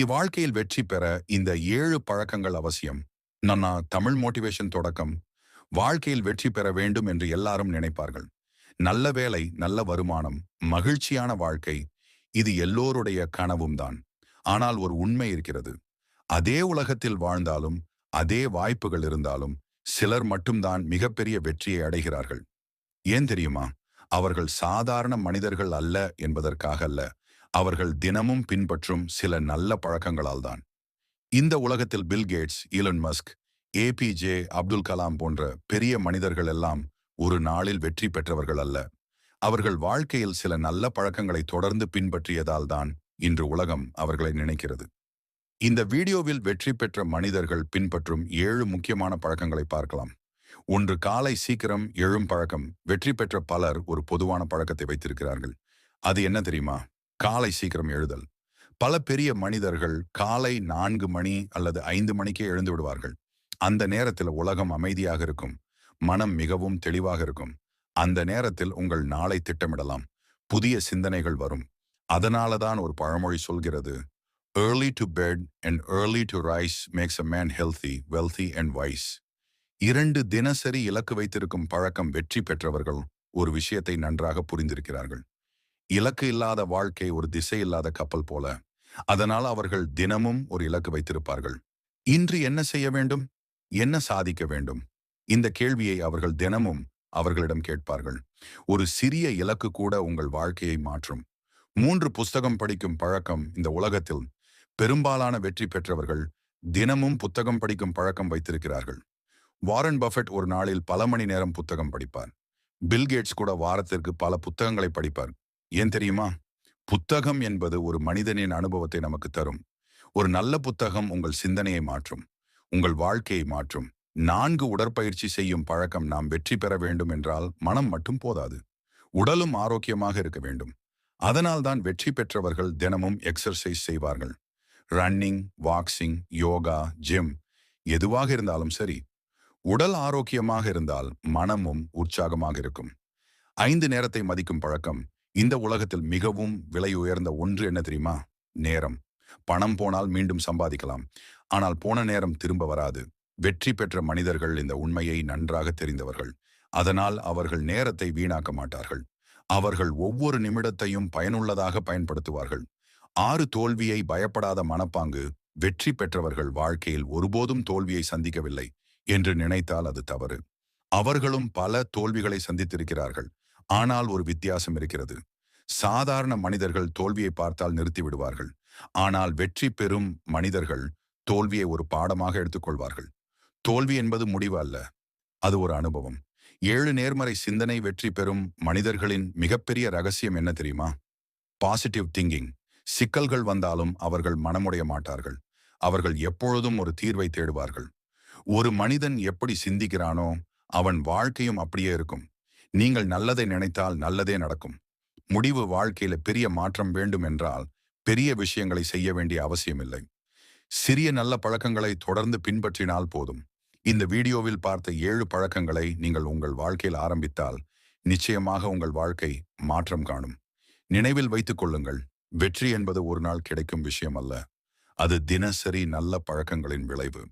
வாழ்க்கையில் வெற்றி பெற இந்த 7 பழக்கங்கள் அவசியம். தமிழ் மோட்டிவேஷன் தொடக்கம். வாழ்க்கையில் வெற்றி பெற வேண்டும் என்று எல்லாரும் நினைப்பார்கள். நல்ல வேலை, நல்ல வருமானம், மகிழ்ச்சியான வாழ்க்கை, இது எல்லோருடைய கனவும் தான். ஆனால் ஒரு உண்மை இருக்கிறது. அதே உலகத்தில் வாழ்ந்தாலும், அதே வாய்ப்புகள் இருந்தாலும், சிலர் மட்டும்தான் மிகப்பெரிய வெற்றியை அடைகிறார்கள். ஏன் தெரியுமா? அவர்கள் சாதாரண மனிதர்கள் அல்ல என்பதற்காக அல்ல. அவர்கள் தினமும் பின்பற்றும் சில நல்ல பழக்கங்களால் தான். இந்த உலகத்தில் Bill Gates, Elon Musk, APJ Abdul Kalam போன்ற பெரிய மனிதர்கள் எல்லாம் ஒரு நாளில் வெற்றி பெற்றவர்கள் அல்ல. அவர்கள் வாழ்க்கையில் சில நல்ல பழக்கங்களை தொடர்ந்து பின்பற்றியதால் தான் இன்று உலகம் அவர்களை நினைக்கிறது. இந்த வீடியோவில் வெற்றி பெற்ற மனிதர்கள் பின்பற்றும் 7 முக்கியமான பழக்கங்களை பார்க்கலாம். ஒன்று, காலை சீக்கிரம் எழும் பழக்கம். வெற்றி பெற்ற பலர் ஒரு பொதுவான பழக்கத்தை வைத்திருக்கிறார்கள். அது என்ன தெரியுமா? காலை சீக்கிரம் எழுதல். பல பெரிய மனிதர்கள் காலை 4 மணி அல்லது 5 மணிக்கே எழுந்து விடுவார்கள். அந்த நேரத்தில் உலகம் அமைதியாக இருக்கும். மனம் மிகவும் தெளிவாக இருக்கும். அந்த நேரத்தில் உங்கள் நாளை திட்டமிடலாம். புதிய சிந்தனைகள் வரும். அதனால தான் ஒரு பழமொழி சொல்கிறது, early to bed and early to rise makes a man healthy, wealthy and wise. 2 தினசரி இலக்கு வைத்திருக்கும் பழக்கம். வெற்றி பெற்றவர்கள் ஒரு விஷயத்தை நன்றாக புரிந்திருக்கிறார்கள். இலக்கு இல்லாத வாழ்க்கை ஒரு திசை இல்லாத கப்பல் போல. அதனால் அவர்கள் தினமும் ஒரு இலக்கு வைத்திருப்பார்கள். இன்று என்ன செய்ய வேண்டும்? என்ன சாதிக்க வேண்டும்? இந்த கேள்வியை அவர்கள் தினமும் அவர்களிடம் கேட்பார்கள். ஒரு சிறிய இலக்கு கூட உங்கள் வாழ்க்கையை மாற்றும். 3, புஸ்தகம் படிக்கும் பழக்கம். இந்த உலகத்தில் பெரும்பாலான வெற்றி பெற்றவர்கள் தினமும் புத்தகம் படிக்கும் பழக்கம் வைத்திருக்கிறார்கள். வாரன் பஃபெட் ஒரு நாளில் பல மணி நேரம் புத்தகம் படிப்பார். பில் கேட்ஸ் கூட வாரத்திற்கு பல புத்தகங்களை படிப்பார். ஏன் தெரியுமா? புத்தகம் என்பது ஒரு மனிதனின் அனுபவத்தை நமக்கு தரும். ஒரு நல்ல புத்தகம் உங்கள் சிந்தனையை மாற்றும், உங்கள் வாழ்க்கையை மாற்றும். 4, உடற்பயிற்சி செய்யும் பழக்கம். நாம் வெற்றி பெற வேண்டும் என்றால் மனம் மட்டும் போதாது, உடலும் ஆரோக்கியமாக இருக்க வேண்டும். அதனால்தான் வெற்றி பெற்றவர்கள் தினமும் எக்ஸர்சைஸ் செய்வார்கள். ரன்னிங், வாக்சிங், யோகா, ஜிம், எதுவாக இருந்தாலும் சரி. உடல் ஆரோக்கியமாக இருந்தால் மனமும் உற்சாகமாக இருக்கும். 5, நேரத்தை மதிக்கும் பழக்கம். இந்த உலகத்தில் மிகவும் விலை உயர்ந்த ஒன்று என்ன தெரியுமா? நேரம். பணம் போனால் மீண்டும் சம்பாதிக்கலாம், ஆனால் போன நேரம் திரும்ப வராது. வெற்றி பெற்ற மனிதர்கள் இந்த உண்மையை நன்றாக தெரிந்தவர்கள். அதனால் அவர்கள் நேரத்தை வீணாக்க மாட்டார்கள். அவர்கள் ஒவ்வொரு நிமிடத்தையும் பயனுள்ளதாக பயன்படுத்துவார்கள். 6, தோல்வியை பயப்படாத மனப்பாங்கு. வெற்றி பெற்றவர்கள் வாழ்க்கையில் ஒருபோதும் தோல்வியை சந்திக்கவில்லை என்று நினைத்தால் அது தவறு. அவர்களும் பல தோல்விகளை சந்தித்திருக்கிறார்கள். ஆனால் ஒரு வித்தியாசம் இருக்கிறது. சாதாரண மனிதர்கள் தோல்வியை பார்த்தால் நிறுத்தி விடுவார்கள். ஆனால் வெற்றி பெறும் மனிதர்கள் தோல்வியை ஒரு பாடமாக எடுத்துக்கொள்வார்கள். தோல்வி என்பது முடிவு அல்ல, அது ஒரு அனுபவம். 7, நேர்மறை சிந்தனை. வெற்றி பெறும் மனிதர்களின் மிகப்பெரிய ரகசியம் என்ன தெரியுமா? Positive thinking. சிக்கல்கள் வந்தாலும் அவர்கள் மனமுடைய மாட்டார்கள். அவர்கள் எப்பொழுதும் ஒரு தீர்வை தேடுவார்கள். ஒரு மனிதன் எப்படி சிந்திக்கிறானோ அவன் வாழ்க்கையும் அப்படியே இருக்கும். நீங்கள் நல்லதை நினைத்தால் நல்லதே நடக்கும். முடிவு. வாழ்க்கையில பெரிய மாற்றம் வேண்டும் என்றால் பெரிய விஷயங்களை செய்ய வேண்டிய அவசியமில்லை. சிறிய நல்ல பழக்கங்களை தொடர்ந்து பின்பற்றினால் போதும். இந்த வீடியோவில் பார்த்த 7 பழக்கங்களை நீங்கள் உங்கள் வாழ்க்கையில் ஆரம்பித்தால் நிச்சயமாக உங்கள் வாழ்க்கை மாற்றம் காணும். நினைவில் வைத்துக் கொள்ளுங்கள், வெற்றி என்பது ஒரு நாள் கிடைக்கும் விஷயம் அல்ல. அது தினசரி நல்ல பழக்கங்களின் விளைவு.